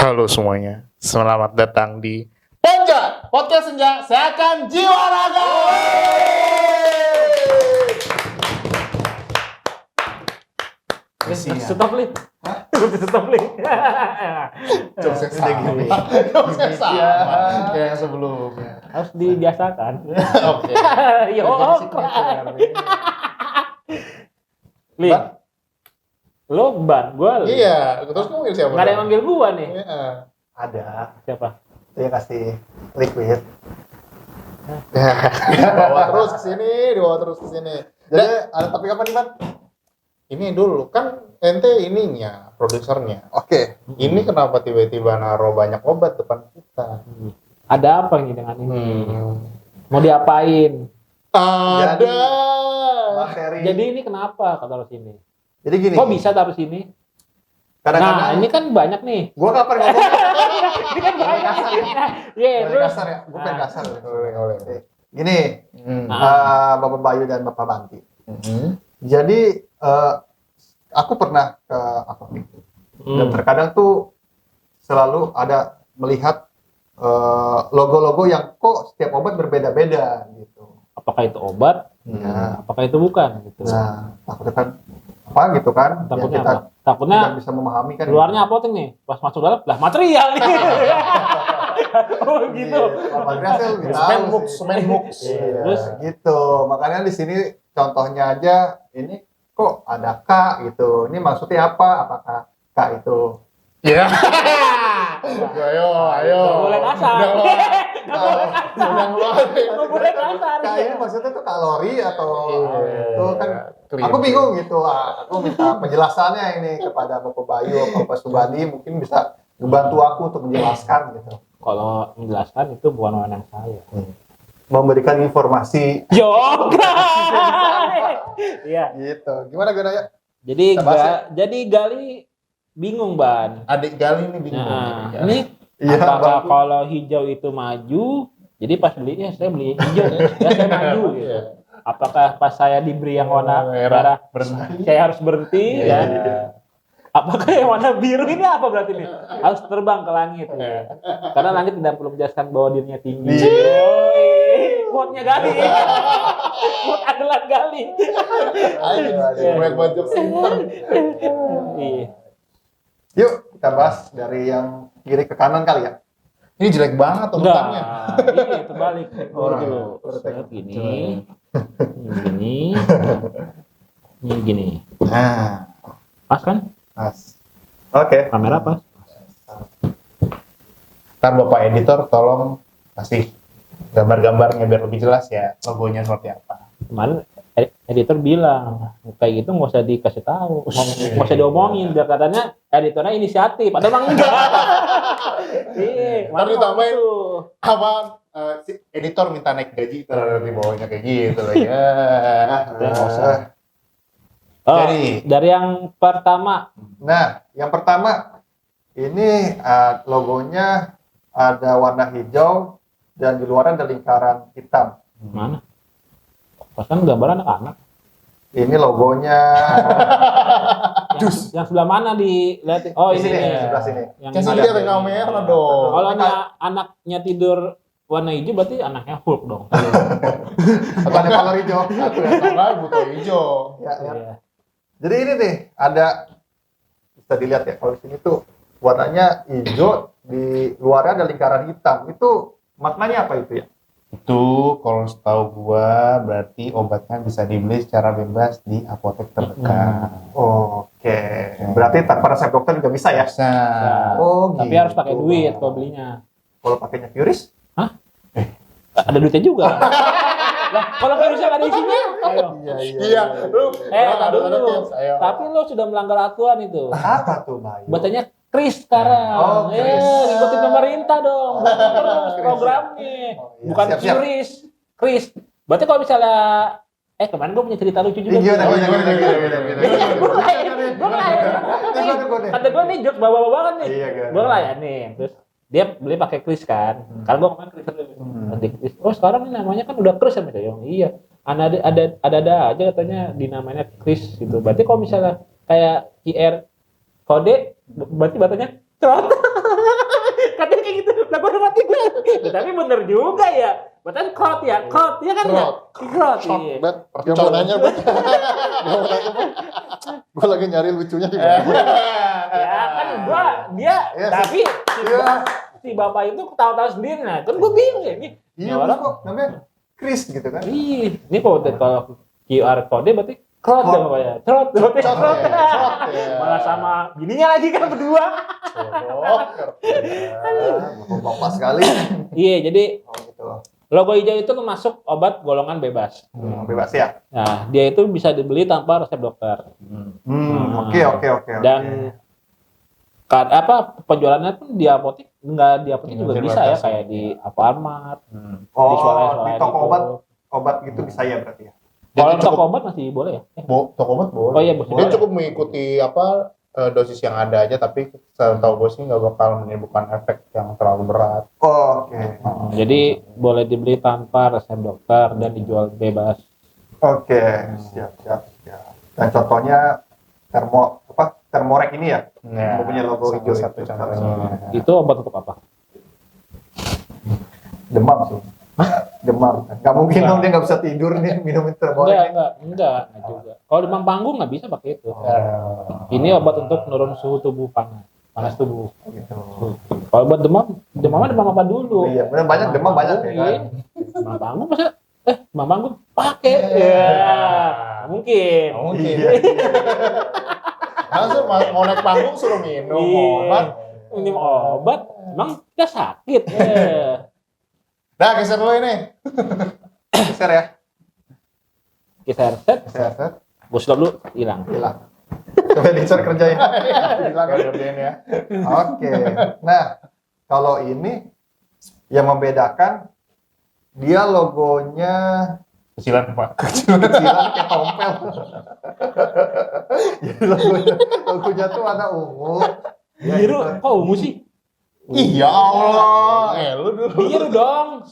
Halo semuanya, selamat datang di Ponja Podcast Senja Seakan Jiwa Raga. Stop li. Stop li. Jokesnya sama, jokesnya sama kayak yang sebelumnya. Harus dibiasakan. Oke. Yo. Li. Ban? Lo ban, gua li. Iya, terus kamu manggil siapa? Nggak ada yang manggil gua nih. Iya. Ada, Siapa? dia kasih liquid. Dibawa terus ke sini. Jadi ada topik apa nih, Bang? Ini dulu kan ente ininya, produsernya. Oke. Ini kenapa tiba-tiba naruh banyak obat depan kita? Ada apa nih dengan ini? Mau diapain? Ada. Materi. Jadi ini kenapa kata lo sini? Jadi gini. Kok bisa taruh sini? Kadang-kadang Nah, ini kan banyak nih. gua kapan ngomong? Ini kan banyak. Iya, Boleh terus. kasar ya? Gua pengen kasar. Oleh. Gini, Bapak Bayu dan Bapak Banti. Jadi aku pernah ke apotek dan terkadang tuh selalu ada melihat logo-logo yang kok setiap obat berbeda-beda gitu. Apakah itu obat? Ya. Apakah itu bukan? Gitu. Nah, takutnya kan apa gitu kan? Takutnya kita apa? Takutnya tidak bisa memahami kan. luarnya apotek nih, pas masuk dalam lah material nih. Oh gitu. Material saya lebih tahu. Semenmux. Iya, Terus? gitu. Makanya di sini contohnya aja ini kok ada K gitu. Ini maksudnya apa? Apakah K itu? Iya. Ayo. Nggak boleh kasar. Udah Nggak boleh kasar. K ini maksudnya tuh kalori atau itu kan? Clear. Aku bingung gitu. Aku minta penjelasannya ini kepada Bapak Bayu atau Pak Subadi, mungkin bisa membantu aku untuk menjelaskan gitu. Kalau menjelaskan itu bukan wewenang saya. Memberikan informasi Yoga. Iya. gitu. Gimana ya? Jadi Kita bahas ya? jadi Gali bingung, Ban. Adik Gali ini bingung. Nah, Adik Gali. ini Iya, apakah Bang. kalau hijau itu maju, jadi pas belinya saya beli hijau, ya saya maju gitu. Iya. Apakah pas saya diberi yang warna Merah, merah, berhenti. saya harus berhenti Iya. ya? Apakah yang warna biru ini apa berarti nih? Harus terbang ke langit. Ya. Karena langit tidak perlu menjelaskan bahwa dirinya tinggi. Quote-nya Gali. Quote adalah Gali. Ayo, banyak banget pinter. Iya. Yuk kita bahas dari yang kiri ke kanan kali ya. Ini jelek banget Enggak. urutannya. Ini terbalik. Oh, Dulu. iya. Gini. Gini. Ini gini. Nah, Pas kan? Mas. Oke. Kamera pas. ntar Bapak editor tolong kasih gambar-gambarnya biar lebih jelas ya logonya seperti apa. Kemarin editor bilang kayak gitu nggak usah dikasih tahu, nggak usah diomongin, biar katanya editornya inisiatif, padahal emang enggak. Iya, Ntar ditambahin gitu. apa si editor minta naik gaji terus di bawahnya kayak gitu lah ya. Nggak usah. Oh, Jadi. dari yang pertama, Nah, yang pertama ini logonya ada warna hijau dan di luar ada lingkaran hitam. mana? Pas kan gambar anak-anak. Ini logonya Yang sebelah mana dilihat? Oh di ini sini, nih. sebelah sini. Yang Kasih ada. lihat kamera dong. Kalau anaknya tidur warna hijau berarti anaknya Hulk dong. Atau ada kolor hijau. Aku yang tambah butuh hijau. Ya, ya. Iya. Jadi ini nih ada bisa dilihat ya kalau di sini tuh warnanya hijau, di luarnya ada lingkaran hitam. Itu maknanya apa itu ya? Itu kalau setahu gua berarti obatnya bisa dibeli secara bebas di apotek terdekat. Oke. Berarti tanpa resep dokter juga bisa ya? Bisa. Oh, Tapi gitu. harus pakai duit kalau belinya. Kalau pakainya Curis? Ada duitnya juga. Lah, kalau virusnya nggak ada isinya, ayo. Iya, lu. Tadi dulu. Tapi lo sudah melanggar aturan itu. Apa tuh, Bayu? Bacanya Kris sekarang. Oh, Kris. Ikutin pemerintah dong. Terus Kris. programnya. Oh, iya. Bukan Siap-siap. Curis. Kris. Berarti kalau misalnya kemarin gue punya cerita lucu juga. Gimana, tuh. gimana? Gue ngelayanin. Kata gue nih jok bawa-bawa banget nih. Iya, kan. Gue ngelayanin. Terus dia beli pakai Kris kan. Karena gue kemarin Kris dulu. Nanti Kris. Oh sekarang ini namanya kan udah Kris ya Mas Yoyong. Iya. Ada aja katanya dinamanya Kris gitu. Berarti kalau misalnya kayak QR kode berarti bacanya trot. Lah gua udah mati gue. Tapi bener juga ya. Berarti crowd ya kan ya? Crowd. Iya. Perconanya bet. Gue lagi nyari lucunya di mana. Ya kan dia Iya, tapi si bapak itu ketawa-tawa sendiri. Nah, kan gua bingung ya ini. Iya, orang kok namanya Chris gitu kan. Ih, ini kalau QR code berarti crowd ya Pak ya. Crowd. Malah sama bininya lagi kan berdua. Bapak sekali. Iya, jadi Oh gitu. logo hijau itu termasuk obat golongan bebas. Bebas ya. Nah, dia itu bisa dibeli tanpa resep dokter. Oke. Dan penjualannya pun di apotek juga bisa ya, kayak di Alfamart, di Di toko obat gitu bisa ya berarti ya. Kalau toko obat masih boleh ya? Toko obat boleh. Oh iya, Dia boleh. cukup mengikuti dosis yang ada aja, tapi setahu gue sih nggak bakal menimbulkan efek yang terlalu berat. Oke. Jadi boleh dibeli tanpa resep dokter dan dijual bebas. Oke, siap. Dan contohnya Thermorek ini ya? Ya, Punya logo hijau satu itu. contohnya. Itu obat untuk apa? Demam sih. Demam. Gak mungkin dong dia nggak bisa tidur nih minum Thermorek. Enggak juga. Kalau demam panggung nggak bisa pakai itu. Ini obat untuk menurun suhu tubuh panas tubuh. Gitu. Kalau buat demam apa dulu? Iya, benar banyak demam banyak ya kan. Demam panggung masa? Demam panggung pakai. Ya, mungkin. Iya. Masa mau naik panggung suruh minum obat? Minum obat, emang kita sakit. Dah, geser dulu ini. Geser ya. Kita set, Geser. gue stop dulu, hilang. Hilang. Coba geser kerja ya. Hilang ya. Oke. Nah, kalau ini yang membedakan dia logonya Kecilan, Pak. kecilan kayak tompel. Jadi logonya tuh warna ungu. Ya, Biru, gitu. kok ungu sih? Iya Allah. Lu dulu. Biru dong.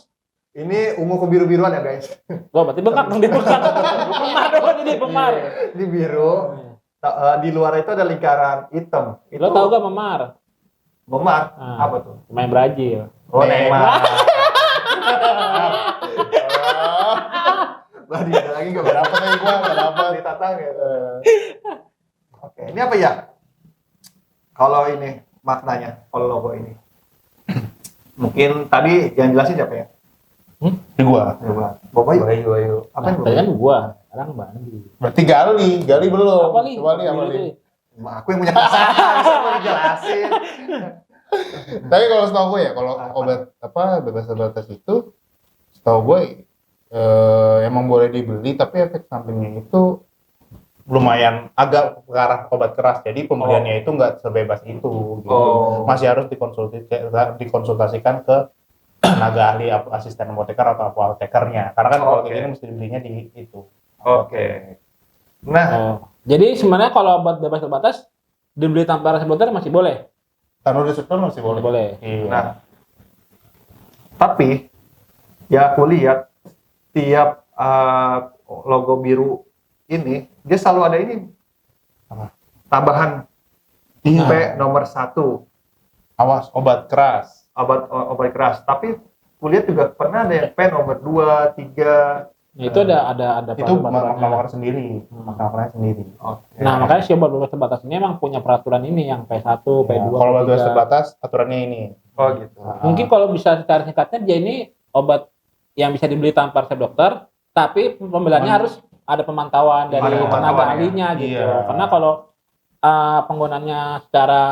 Ini ungu kebiru-biruan ya guys. Wah, berarti bengkak dong dia bengkak. Pemar dong jadi pemar. Ini biru. Di luar itu ada lingkaran hitam. Itu Lo tau gak memar? memar. Ah. Apa tuh? Main Brazil. Oh, Neymar. Lah dia lagi enggak berapa nih gua, berapa ditatang gitu. Oke, ini apa ya? Kalau ini maknanya, kalau logo ini. Mungkin tadi yang jelasin siapa ya? Di gua. Coba. Boboy. Bayu. Apa yang Tadi kan Boboy? gua, sekarang Bandi. Berarti Gali belum. Apa nih? Coba li apa li? Aku yang punya kesalahan, mau dijelasin. Tapi kalau setahu gue ya, kalau obat bebas terbatas itu, setahu gue emang boleh dibeli, tapi efek sampingnya itu lumayan agak ke arah obat keras. Jadi pembeliannya itu nggak sebebas itu. Gitu. Masih harus dikonsultasikan ke tenaga ahli, asisten apoteker atau apotekernya. Karena kan kalau kayak gini mesti dibelinya di itu. Oke. Nah, Jadi sebenarnya kalau obat bebas terbatas dibeli tanpa resep dokter masih boleh. Kalau resep masih boleh. Boleh. Iya. nah, tapi ya aku lihat tiap logo biru ini dia selalu ada ini tambahan Iya. P nomor 1 Awas obat keras. obat keras. Tapi kulihat juga pernah ada yang P nomor 2, 3. Nah, itu ada Itu peraturannya. makna sendiri, makna sendiri. Oke. Nah, makanya si obat bebas terbatas ini emang punya peraturan ini yang P1, P2, Ya, kalau obat bebas P3. terbatas aturannya ini. Oh gitu. Mungkin kalau bisa secara singkatnya dia ini obat yang bisa dibeli tanpa resep dokter, tapi pembeliannya harus ada pemantauan dari Ada tenaga pemantauannya. ahlinya gitu. Iya. Karena kalau penggunaannya secara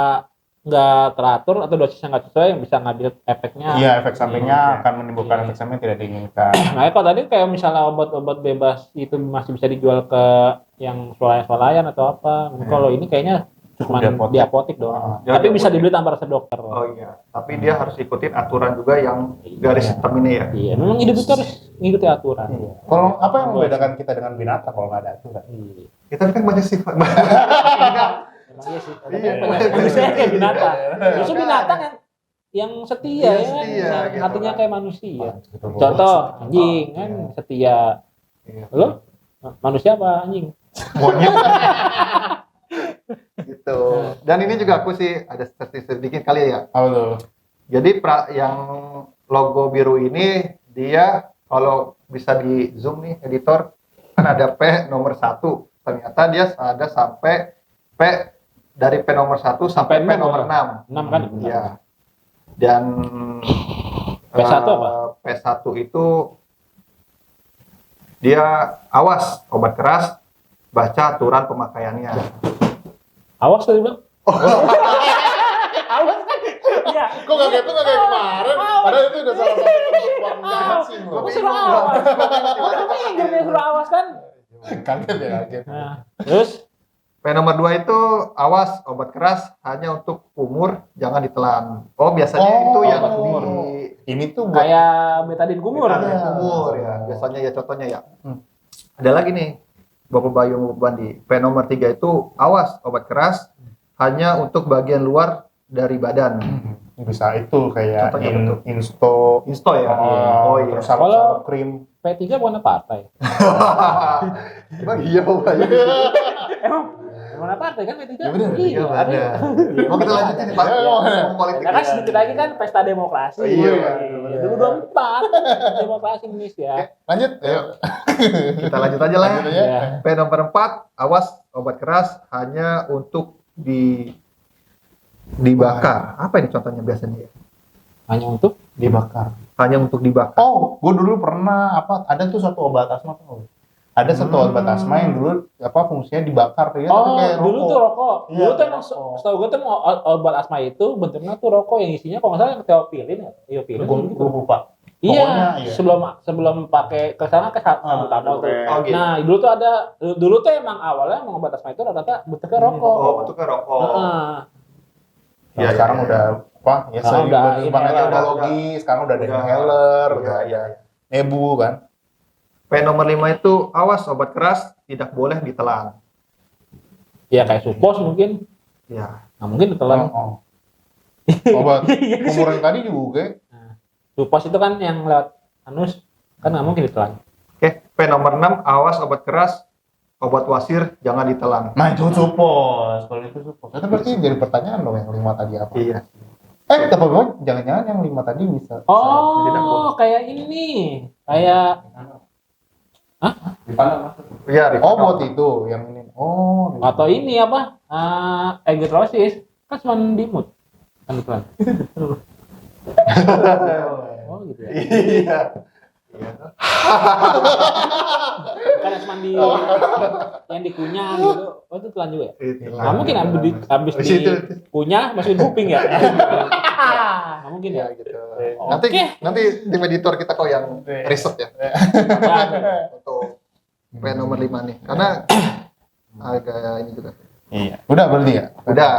nggak teratur atau dosisnya nggak sesuai, bisa ngambil efeknya. Iya, efek sampingnya Oke. akan menimbulkan Iya. efek samping yang tidak diinginkan. Nah, kalau tadi kayak misalnya obat-obat bebas itu masih bisa dijual ke yang swalayan atau apa. Iya. Kalau ini kayaknya cuma Cukup di apotek. di apotek doang. Ya, Tapi di bisa apotek. dibeli tanpa resep dokter. Oh iya. Tapi dia harus ikutin aturan juga yang dari sistem ini ya. Iya, memang hidup itu harus ngikuti aturan. Iya. Kalau apa yang membedakan kita dengan binatang kalau nggak ada aturan? Iya. Kita kan banyak sifat. Emang iya sih. Tapi Iya. manusia kayak binatang. Justru Iya. binatang yang setia Iya, ya, setia, yang gitu hatinya kan. kayak manusia. Gitu. Contoh anjing kan setia. Iya. Lo manusia apa anjing? Monyet. Gitu. Dan ini juga aku sih ada sedikit kali ya. Apa tuh? Jadi yang logo biru ini dia kalau bisa di zoom nih editor kan ada P nomor 1. Ternyata dia ada sampai P dari P nomor 1 sampai P nomor 6. 6 kan? Iya. Dan P1 apa? P1 itu dia awas obat keras, baca aturan pemakaiannya. Awas tadi bang. Awas kan? Iya. Kok nggak kayak kemarin? Padahal itu udah salah satu rekomendasi loh. Aku suruh awas. Kamu yang dia suruh awas kan? Kaget ya, kaget. Nah, terus P nomor 2 itu awas obat keras hanya untuk kumur, jangan ditelan. Oh, biasanya itu yang obat kumur. Ini tuh buat kayak betadin kumur. Betadin Iya. kumur ya. Biasanya ya contohnya ya. Ada lagi nih, Bapak Bayu Bapak Bandi. P nomor 3 itu awas obat keras hanya untuk bagian luar dari badan. bisa itu kayak Contohnya betul. insto ya. oh iya Terus salep krim P3 bukan partai. Emang iya Bapak Bayu. Emang mana partai kan P3? Ya bener, Iya, ada. Mau kita lanjutin nih Pak. Iya. Ngomong politik. Karena kan sedikit lagi kan pesta demokrasi. Oh, iya. Dulu 24 demokrasi Indonesia. lanjut ayo Kita lanjut aja lah. Lanjut aja. Ya. P nomor 4, awas obat keras hanya untuk dibakar. Apa ini contohnya biasanya ya? Hanya untuk dibakar Hanya untuk dibakar. oh gue dulu pernah ada tuh satu obat asma tuh ada satu obat asma yang dulu fungsinya dibakar ya, tapi kayak dulu tuh rokok. Iya, Dulu tuh emang rokok. setahu gue tuh obat asma itu bentuknya tuh rokok yang isinya kalau nggak salah teopilin ya. Teopilin gitu. gue lupa Iya, Pokoknya, iya. sebelum pakai ke sana ke salbutamol tuh. Oh, gitu. Nah, dulu tuh emang awalnya emang obat asma itu rata-rata bentuknya rokok. Oh, bentuknya rokok. Heeh. ya, Iya, sekarang iya. udah ya Sekarang udah pengembangan inhaler, teknologi sekarang udah ada Udah. inhaler Iya, udah iya. ada nebu kan P nomor 5 itu awas obat keras tidak boleh ditelan. Ya kayak supos mungkin. Ya. Nah, mungkin ditelan. obat Iya sih. umur yang tadi juga Supos itu kan yang lewat anus kan nggak mungkin ditelan. Oke, P nomor 6 awas obat keras, obat wasir jangan ditelan. nah itu supos kalau itu supos itu berarti jadi pertanyaan dong yang 5 tadi apa Iya. tapi gue jangan-jangan yang 5 tadi bisa Oh, kayak ini. Kayak Iya, oh buat itu yang ini atau ini apa? Egotrosis kan cuma dimut. Kan ditelan. Oh, gitu ya. Iya. Kan cuma di yang dikunyah gitu. Oh, itu telan juga ya? Itulah. Nggak mungkin habis Di situ. dikunyah masukin kuping ya? Nggak mungkin ya? Iya gitu. Oke. Nanti tim editor kita kok yang riset ya untuk P nomor 5 nih. Karena agak ini juga. iya udah berarti ya Udah.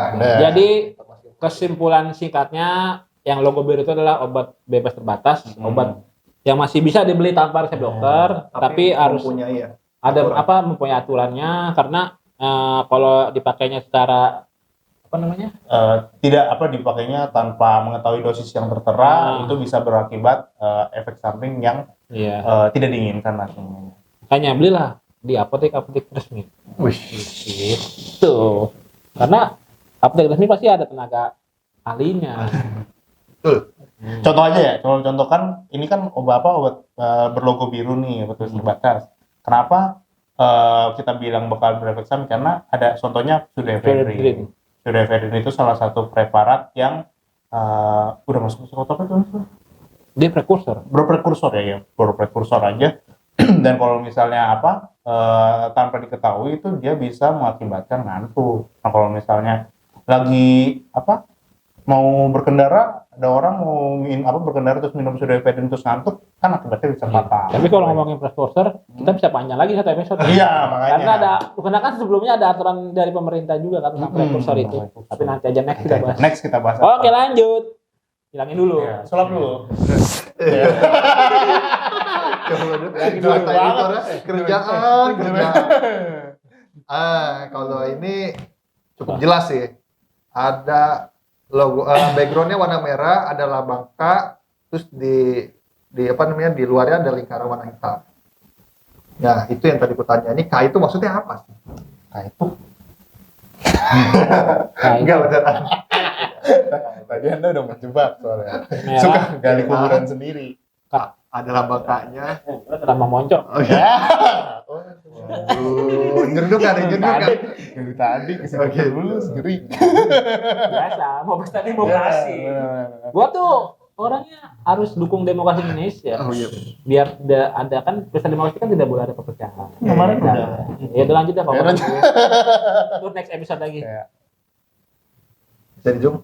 Jadi kesimpulan singkatnya yang logo biru itu adalah obat bebas terbatas, obat yang masih bisa dibeli tanpa resep dokter, tapi harus mempunyai ya. ada aturan. mempunyai aturannya karena kalau dipakainya secara apa namanya? tidak dipakainya tanpa mengetahui dosis yang tertera itu bisa berakibat efek samping yang Iya. tidak diinginkan nantinya. Makanya belilah di apotek resmi. Wih. Gitu. Karena apotek resmi pasti ada tenaga ahlinya. Betul. Contoh aja ya, contoh kan ini kan obat berlogo biru nih, obat terbatas. Kenapa kita bilang bakal berefek samping? Karena ada contohnya pseudoephedrine. Pseudoephedrine itu salah satu preparat yang udah masuk ke apa itu? Dia prekursor. Berprekursor ya, berprekursor aja. Dan kalau misalnya tanpa diketahui itu dia bisa mengakibatkan ngantuk. Nah kalau misalnya lagi mau berkendara, ada orang mau berkendara terus minum pseudoephedrine terus ngantuk, kan akibatnya bisa fatal. Tapi kalau ngomongin prekursor, kita bisa panjang lagi satu episode. Iya, makanya. Karena kan sebelumnya ada aturan dari pemerintah juga kan tentang prekursor itu. Tapi nanti aja next kita bahas. Next kita bahas. Oke, lanjut. Hilangin dulu. Ya, sulap dulu. Kerjaan. Kalau ini cukup jelas sih. Ada logo backgroundnya warna merah, ada lambang K, terus di di luarnya ada lingkaran warna hitam. Nah, itu yang tadi kutanya. Ini K itu maksudnya apa sih? Nah itu Nah, Enggak beneran. Tadi Anda udah menjebak soalnya. Merah. Suka gali kuburan sendiri. Ada lambang K-nya. Lambang moncong. Oh ya. Oh, Nyerduk kan, nyerduk kan. dari tadi ke situ Oke. dulu sendiri. Biasa, mau pesta demokrasi. Gua tuh orangnya harus dukung demokrasi Indonesia. Oh iya. Biar tidak ada kan pesta demokrasi kan tidak boleh ada perpecahan. Kemarin Nah, udah. ya udah lanjut ya Pak. Ya, lanjut. Itu next episode lagi. Ya. Jadi Jung.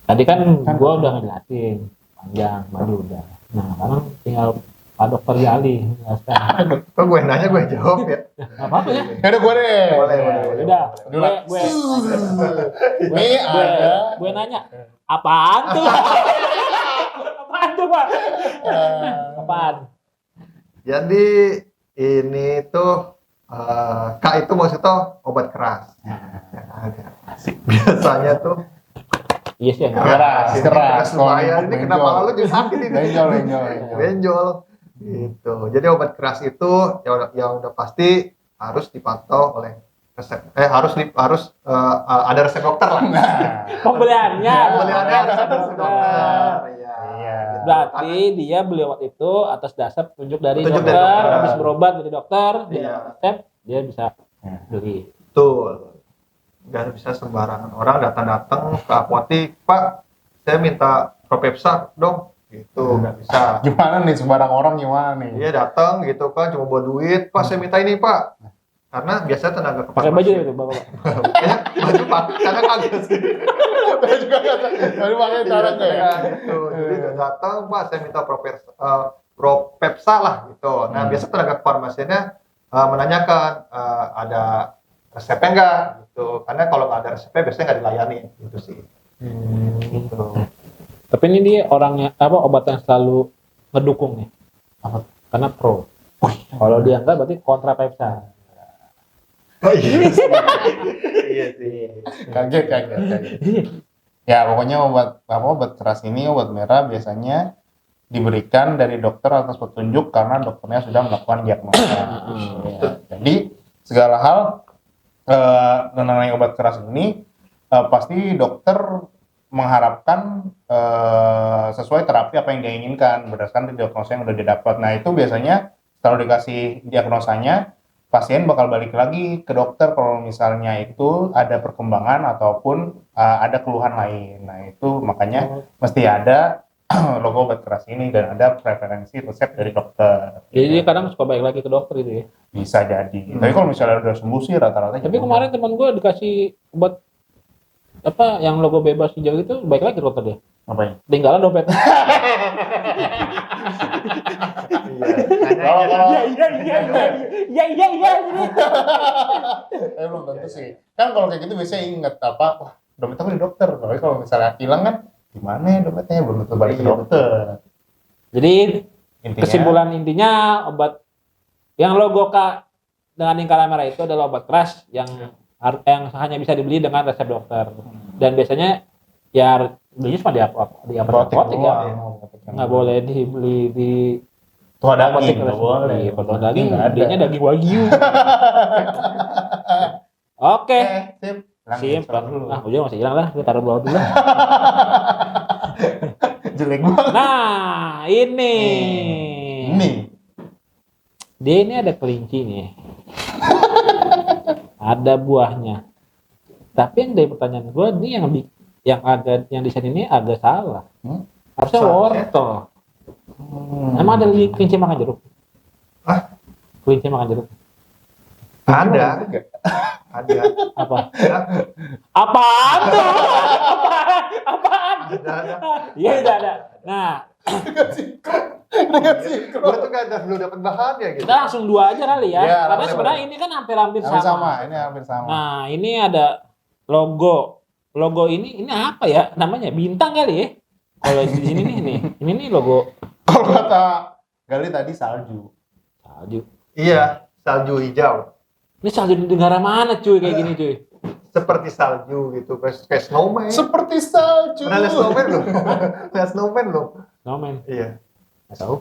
Tadi kan gua udah ngejelasin panjang, baru udah. Nah, sekarang tinggal Pak Dokter Gali menjelaskan. Kok gue nanya gue jawab ya? Nggak apa-apa ya. Udah gue deh. Boleh. Udah, Dulu lah. Ini ada. gue nanya, apaan tuh? Apaan tuh, Pak? Apaan? Jadi ini tuh K itu maksudnya obat keras. Biasanya tuh Iya sih, Keras. Lumayan. Ini Benjol. kenapa lalu jadi sakit ini? Benjol. Benjol. Gitu. Jadi obat keras itu yang udah pasti harus dipantau oleh resep. Harus ada resep dokter lah. Pembeliannya. Pembeliannya harus ada resep dokter. Iya. Berarti dia beli obat itu atas dasar petunjuk dari Petunjuk dokter, dari dokter. habis berobat dari dokter, dia Iya. resep, dia bisa beli. Betul. Dan bisa sembarangan orang datang ke apotik, Pak, saya minta Propepsa dong. Gitu, nggak bisa. Gimana nih sembarang orang gimana nih? Dia datang gitu kan, cuma bawa duit, Pak, saya minta ini, Pak. Karena biasanya tenaga Pakai baju itu, Bapak. Kayaknya baju pakai, karena kagak sih. Saya juga nggak tahu. Baru pakai cara Iya, kayak. gitu. Jadi dia datang, Pak, saya minta Propepsa lah gitu. Nah, biasa tenaga farmasinya menanyakan ada resepnya enggak gitu. Karena kalau nggak ada resepnya biasanya nggak dilayani gitu sih. Gitu. Tapi ini dia orangnya obat yang selalu ngedukung nih. Apa? Karena pro. Kalau dia enggak berarti kontra Pepsa. Oh iya sih. Iya sih. Kaget. Ya pokoknya obat keras ini, obat merah biasanya diberikan dari dokter atas petunjuk karena dokternya sudah melakukan diagnosa. Ya. Jadi segala hal mengenai obat keras ini pasti dokter mengharapkan sesuai terapi apa yang dia inginkan berdasarkan diagnosa yang udah didapat. Nah itu biasanya setelah dikasih diagnosanya, pasien bakal balik lagi ke dokter kalau misalnya itu ada perkembangan ataupun ada keluhan lain. Nah itu makanya mesti ada logo obat keras ini dan ada preferensi resep dari dokter. Jadi dia kadang suka balik lagi ke dokter gitu ya. Bisa jadi. Tapi kalau misalnya udah sembuh sih rata-rata. Tapi kemarin teman gue dikasih obat yang logo bebas hijau itu baik lagi ke dokter dia. Ngapain? Tinggalan dompet. Iya. Belum tentu sih. Kan kalau kayak gitu biasanya inget wah dompet aku di dokter. Tapi kalau misalnya hilang kan gimana ya dompetnya belum tentu balik ke dokter. Jadi Intinya, kesimpulan intinya obat yang logo K dengan lingkaran merah itu adalah obat keras yang hanya bisa dibeli dengan resep dokter. Dan biasanya ya belinya cuma di apotek ya. Nggak boleh dibeli di tuh ada apotek daging, nggak boleh. Iya, kalau daging Nggak ada. belinya daging wagyu. Oke. Sip. Sip. Dulu. Ah, udah masih hilang lah. Kita taruh bawah dulu. Jelek banget. Nah, ini. Dia ini ada kelinci nih. Ada buahnya. Tapi yang dari pertanyaan gue ini yang di sini ini agak salah. Harusnya wortel. Emang ada kelinci makan jeruk? Hah? Kelinci makan jeruk? Ada. Ada. Apa? Apaan tuh? Apaan? Ada. Iya udah ada. Nah, Gue tuh kan belum dapat bahan ya gitu. kita langsung dua aja kali ya. Iya, Karena boleh, sebenarnya boleh. ini kan hampir-hampir Hampir sama. sama. Ini hampir sama. Nah, ini ada logo. Logo ini apa ya? Namanya bintang kali ya? Kalau di sini nih. Ini nih logo Kalau kata Gali tadi salju. salju. Iya, salju hijau. Ini salju di negara mana cuy kayak gini cuy? Seperti salju gitu, kayak snowman. Seperti salju. Pernah lihat snowman belum? Lihat snowman belum? Snowman. Iya. Nggak tahu.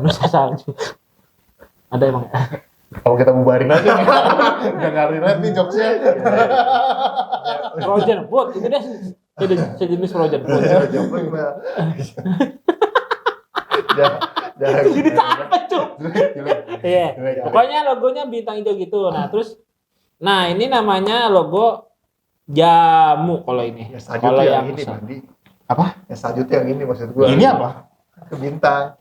Manusia salju. Ada emang. Kalau kita bubarin aja nih. Udah nggak relate nih jokesnya. Frozen food itu deh sejenis frozen food. Jadi apa cuy? Iya. Pokoknya logonya bintang hijau gitu. Nah ini namanya logo jamu kalau ini. Ya sajut Kalau yang yang ini Bandi. Apa? Ya sajut yang ini maksud gua. Ini apa? Ke bintang.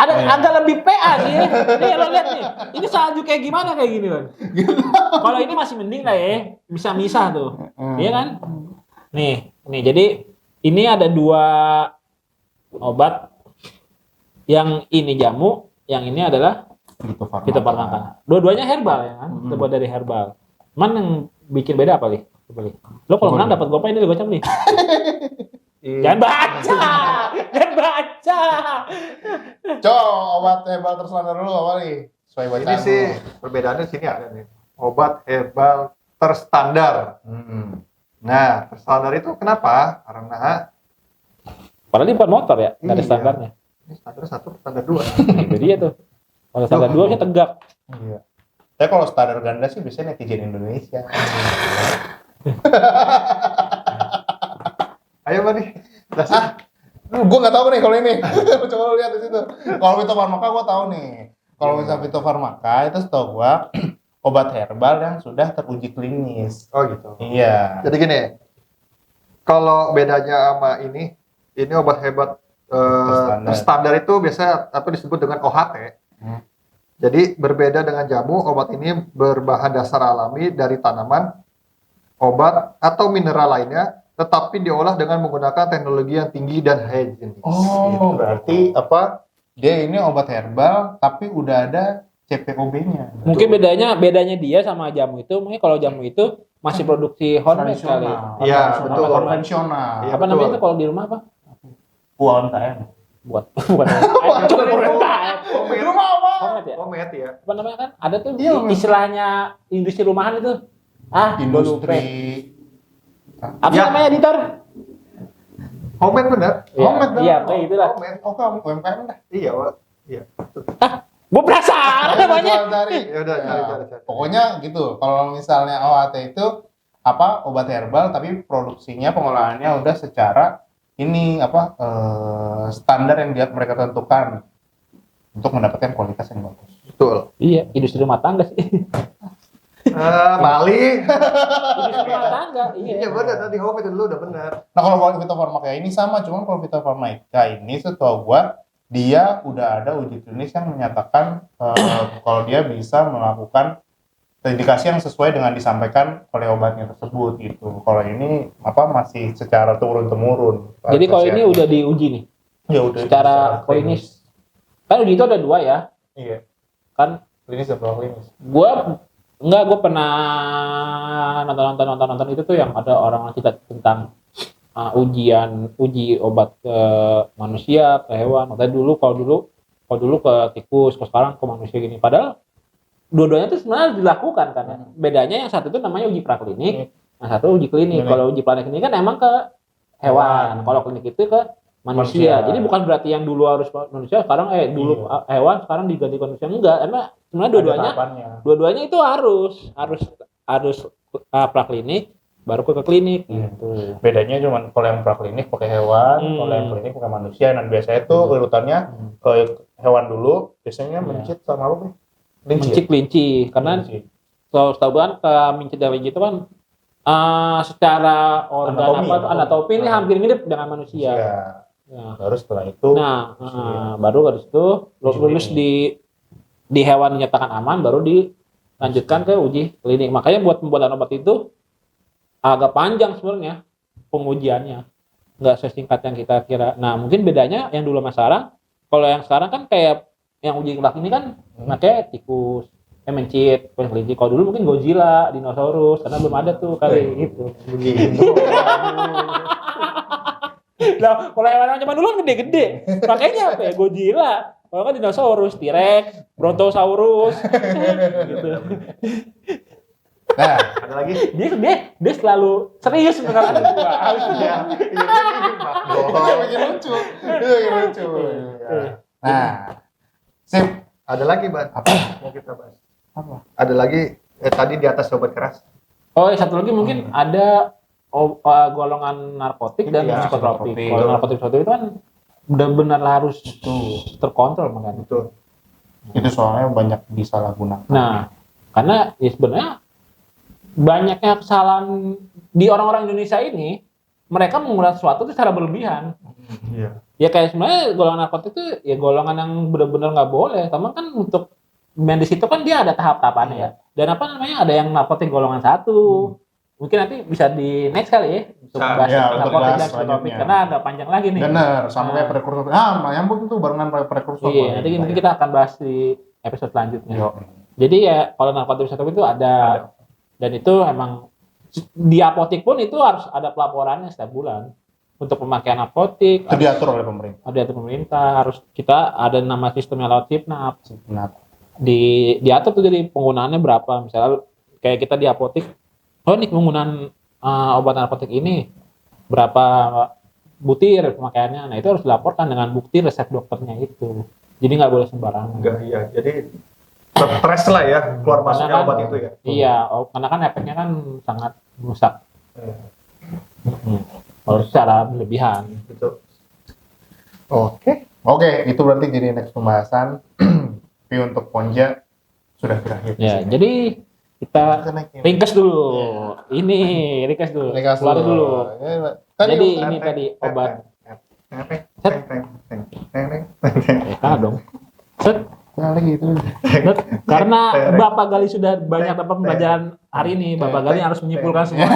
ada agak lebih PA nih. Nih lo lihat nih. Ini salju kayak gimana kayak gini kan? Kalau ini masih mending lah ya. Bisa misah tuh. Iya kan? Nih jadi ini ada 2 obat. Yang ini jamu, yang ini adalah fitofarmaka. Dua-duanya herbal ya kan? Terbuat dari herbal. Mana yang bikin beda apa nih? Lo kalau menang dapat gopay ini gocap nih. Jangan baca. Obat herbal terstandar dulu apa nih? Sesuai bacaan. Ini sih perbedaannya sini ada nih. Obat herbal terstandar. Nah, terstandar itu kenapa? Karena Padahal ini bukan motor ya, nggak ada Iya. standarnya. ini standar 1, standar 2. Itu dia tuh. Kalau standar 2 nya tegak. Iya. Tapi kalau standar ganda sih biasanya netizen Indonesia. Ayo Bani. Gue nggak tahu nih kalau ini. Coba lu lihat di situ. Kalau fitofarmaka gue tahu nih. Kalau misalnya fitofarmaka itu setahu gue obat herbal yang sudah teruji klinis. Oh gitu. Iya. Jadi gini, kalau bedanya sama ini obat hebat terstandar itu biasanya atau disebut dengan OHT. Jadi berbeda dengan jamu, obat ini berbahan dasar alami dari tanaman, obat atau mineral lainnya, tetapi diolah dengan menggunakan teknologi yang tinggi dan higienis. Oh, berarti apa? Dia ini obat herbal tapi udah ada CPOB-nya. Mungkin bedanya dia sama jamu itu, mungkin kalau jamu itu masih produksi homemade kali. Iya, betul. Konvensional. Iya, Apa betul. namanya itu kalau di rumah apa? UMKM. Bukan UMKM. Di rumah apa? Homemade ya? Homemade ya. Apa namanya kan? Ada tuh Iya, homemade. istilahnya industri rumahan itu. Industri. Apa Ya. namanya editor? Homemade bener. Homemade Iya, dong. kayak itulah. Homemade. Oh, kamu UMKM dah. Iya, Wak. Iya. Gue penasaran namanya. Cari. Ya udah, cari. Pokoknya gitu. Kalau misalnya OAT itu apa obat herbal tapi produksinya pengolahannya udah secara ini apa standar yang mereka tentukan untuk mendapatkan kualitas yang bagus. Betul. Iya, industri rumah tangga sih. Bali. Industri rumah tangga. Iya benar, tadi homemade dulu udah benar. Nah kalau fitofarmaka ini sama, cuman kalau fitofarmaka ini setahu gua dia udah ada uji klinis yang menyatakan kalau dia bisa melakukan indikasi yang sesuai dengan disampaikan oleh obatnya tersebut gitu. Kalau ini apa masih secara turun-temurun. Jadi kalau ini udah diuji nih ya udah secara klinis. Kan uji itu ada 2 ya. Iya. Kan Klinis atau klinis? gue pernah nonton itu tuh yang ada orang cerita tentang uji obat ke manusia, ke hewan. Makanya kalau dulu ke tikus, kalau sekarang ke manusia gini. Padahal dua-duanya tuh sebenarnya dilakukan kan. Ya. Bedanya yang satu itu namanya uji praklinik, yang satu uji klinik. Kalau uji praklinik kan emang ke hewan. Kalau klinik itu ke manusia. Jadi bukan berarti yang dulu harus manusia, sekarang dulu hewan, sekarang diganti manusia. Enggak, emang sebenarnya dua-duanya itu harus praklinik baru ke klinik gitu. Bedanya cuma kalau yang praklinik pakai hewan, kalau yang klinik pakai manusia. Dan biasanya itu urutannya ke hewan dulu, biasanya mencit sama apa nih? Kelinci. Karena setahu kan ke mencit dari itu kan secara organ anatomi ini hampir mirip dengan manusia. Ya. Baru setelah itu baru dari situ lulus di hewan dinyatakan aman, baru dilanjutkan ke uji klinik. Makanya buat pembuatan obat itu agak panjang sebenarnya pengujiannya, nggak sesingkat yang kita kira. Nah mungkin bedanya yang dulu sama sekarang, kalau yang sekarang kan kayak yang uji klinik ini kan kayak tikus, mencit, kelinci. Kalau dulu mungkin Godzilla, dinosaurus, karena belum ada tuh kali gitu. Nah, kalau hewan zaman dulu kan gede-gede, makanya apa ya Godzilla. Kalau kan dinosaurus, T-Rex, Brontosaurus, gitu. Nah, Ada lagi? Dia selalu serius menerangkan gua. Iya. Dia bikin lucu. Nah, sip. Ada lagi, Bang. Apa? Mau kita bahas. Apa? Ada lagi tadi di atas obat keras. Oh, satu lagi mungkin ada golongan narkotik dan Iya, psikotropik. psikotropik. Kalau narkotik itu kan benar-benar harus terkontrol makanya. Betul. Itu soalnya banyak disalahgunakan. Nah, karena ya sebenarnya banyaknya kesalahan di orang-orang Indonesia ini, mereka menggunakan sesuatu itu secara berlebihan. Iya. Ya kayak sebenarnya golongan narkotik itu ya golongan yang benar-benar nggak boleh. Tapi kan untuk medis itu kan dia ada tahap-tahapannya ya. Dan apa namanya, ada yang narkotik golongan 1. Mungkin nanti bisa di next kali ya untuk Bisa, bahas ya, untuk narkotik bahas dan psikotropik selanjutnya. karena agak panjang lagi nih. Bener, sama Nah. kayak prekursor. Nyambung tuh barengan prekursor. Iya, nanti mungkin kita akan bahas di episode selanjutnya. Yo. Jadi ya kalau narkotik psikotropik itu ada. Dan itu emang di apotik pun itu harus ada pelaporannya setiap bulan untuk pemakaian narkotik. Itu diatur oleh pemerintah. Ada pemerintah, harus kita ada nama sistemnya lewat Cipnap. Nah, Diatur tuh jadi penggunaannya berapa. Misalnya kayak kita di apotik, oh ini penggunaan obat narkotik ini berapa butir pemakaiannya. Nah itu harus dilaporkan dengan bukti resep dokternya itu. Jadi nggak boleh sembarangan. Enggak, iya. Jadi stres lah ya keluar masuknya Karena kan- obat itu ya. Iya, karena kan efeknya kan sangat merusak. Hmm. Kalau secara berlebihan. Betul. Oke. Oke, itu berarti jadi next pembahasan. Tapi untuk Ponja sudah berakhir. di Ya, sini. jadi kita Connect-nya. ringkas dulu. Ini ringkas dulu. Ringkas Keluar dulu. Ya, Jadi tadi ini tadi obat. Set. Dong. Set. lagi itu. Set. Karena Bapak Gali sudah banyak dapat pembelajaran hari ini, Bapak Gali harus menyimpulkan semua.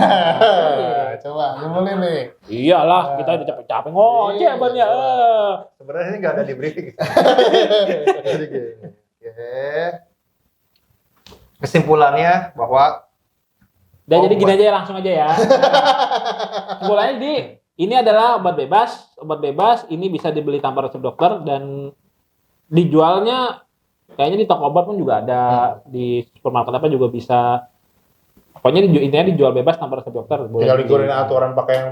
Coba, gimana nih? Iyalah, kita udah capek-capek ngoceh Iya. bannya. Sebenarnya ini nggak ada di briefing. Jadi gini. Oke. Kesimpulannya bahwa Dan jadi gini aja ya, langsung aja ya. Kesimpulannya ini adalah obat bebas. Obat bebas ini bisa dibeli tanpa resep dokter dan dijualnya kayaknya di toko obat pun juga ada, di supermarket apa juga bisa. Pokoknya intinya dijual bebas tanpa resep dokter. Tinggal digoreng aturan pakai yang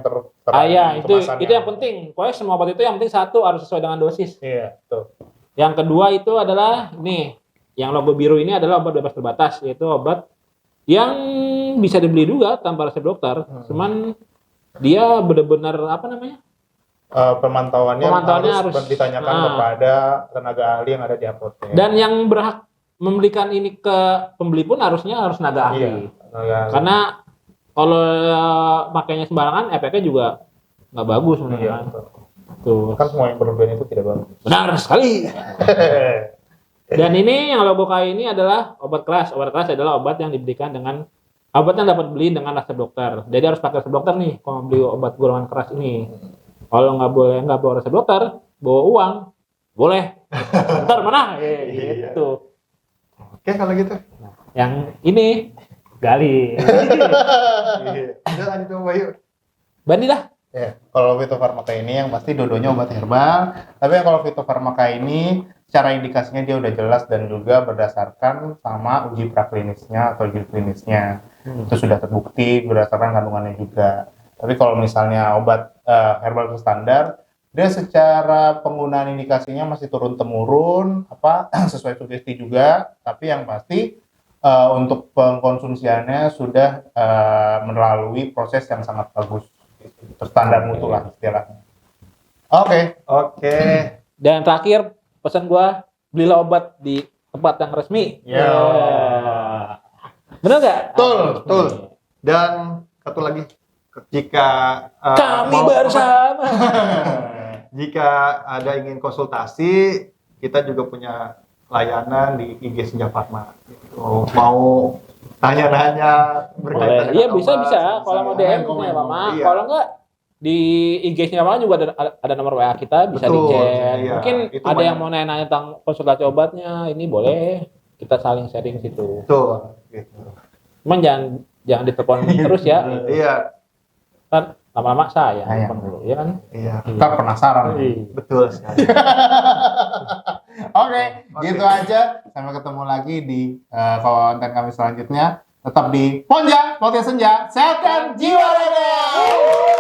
Iya, itu kemasannya. yang penting. Pokoknya semua obat itu yang penting satu harus sesuai dengan dosis. Iya, tuh. Yang kedua itu adalah nih, yang logo biru ini adalah obat bebas terbatas, yaitu obat yang bisa dibeli juga tanpa resep dokter. Cuman dia benar-benar apa namanya? Pemantauannya harus harus- ditanyakan kepada tenaga ahli yang ada di apotek. Dan yang berhak membelikan ini ke pembeli pun harusnya harus tenaga ahli. Iya, tenaga ahli. Karena kalau makainya sembarangan efeknya juga nggak bagus Iya, sebenarnya. betul. Tuh. Kan semua yang berlebihan itu tidak bagus. Benar sekali. Dan ini yang logo kayak ini adalah obat keras. Obat keras adalah obat yang diberikan dengan obat yang dapat beli dengan resep dokter. Jadi harus pakai resep dokter nih kalau beli obat golongan keras ini. Kalau nggak bawa resep dokter, bawa uang, boleh. Ntar mana? Gitu. oke kalau gitu. Yang ini Gali. Udah lanjut coba yuk. Bandi lah. Ya, kalau fitofarmaka ini yang pasti dua-duanya obat herbal. Tapi yang kalau fitofarmaka ini secara indikasinya dia udah jelas dan juga berdasarkan sama uji praklinisnya atau uji klinisnya. Itu sudah terbukti berdasarkan kandungannya juga. Tapi kalau misalnya obat herbal itu standar, dia secara penggunaan indikasinya masih turun temurun, sesuai sugesti juga. Tapi yang pasti untuk pengkonsumsiannya sudah melalui proses yang sangat bagus, terstandar mutu lah istilahnya. Oke. Dan terakhir pesan gua, belilah obat di tempat yang resmi. Ya. Bener nggak? Betul. Dan satu lagi, jika Kami bersama. jika ada ingin konsultasi, kita juga punya layanan di IG Senja Farma. Gitu. Mau tanya-tanya berkaitan Boleh. Iya dengan bisa obat, bisa. Kalau mau DM komen, ya Mama. iya. Kalau enggak di IG-nya Mama juga ada nomor WA kita, bisa Betul, di-chat. iya. Mungkin Itu ada banyak. yang mau nanya-nanya tentang konsultasi obatnya, ini boleh kita saling sharing situ. Betul. Gitu. Cuman jangan ditelepon terus ya. Iya, Kan lama-lama saya Sayang. telepon dulu, ya kan? iya. Kita penasaran. Betul sekali. Oke, gitu aja. Sampai ketemu lagi di konten kami selanjutnya. Tetap di Ponja, Podcast Senja, sehatkan jiwa raga.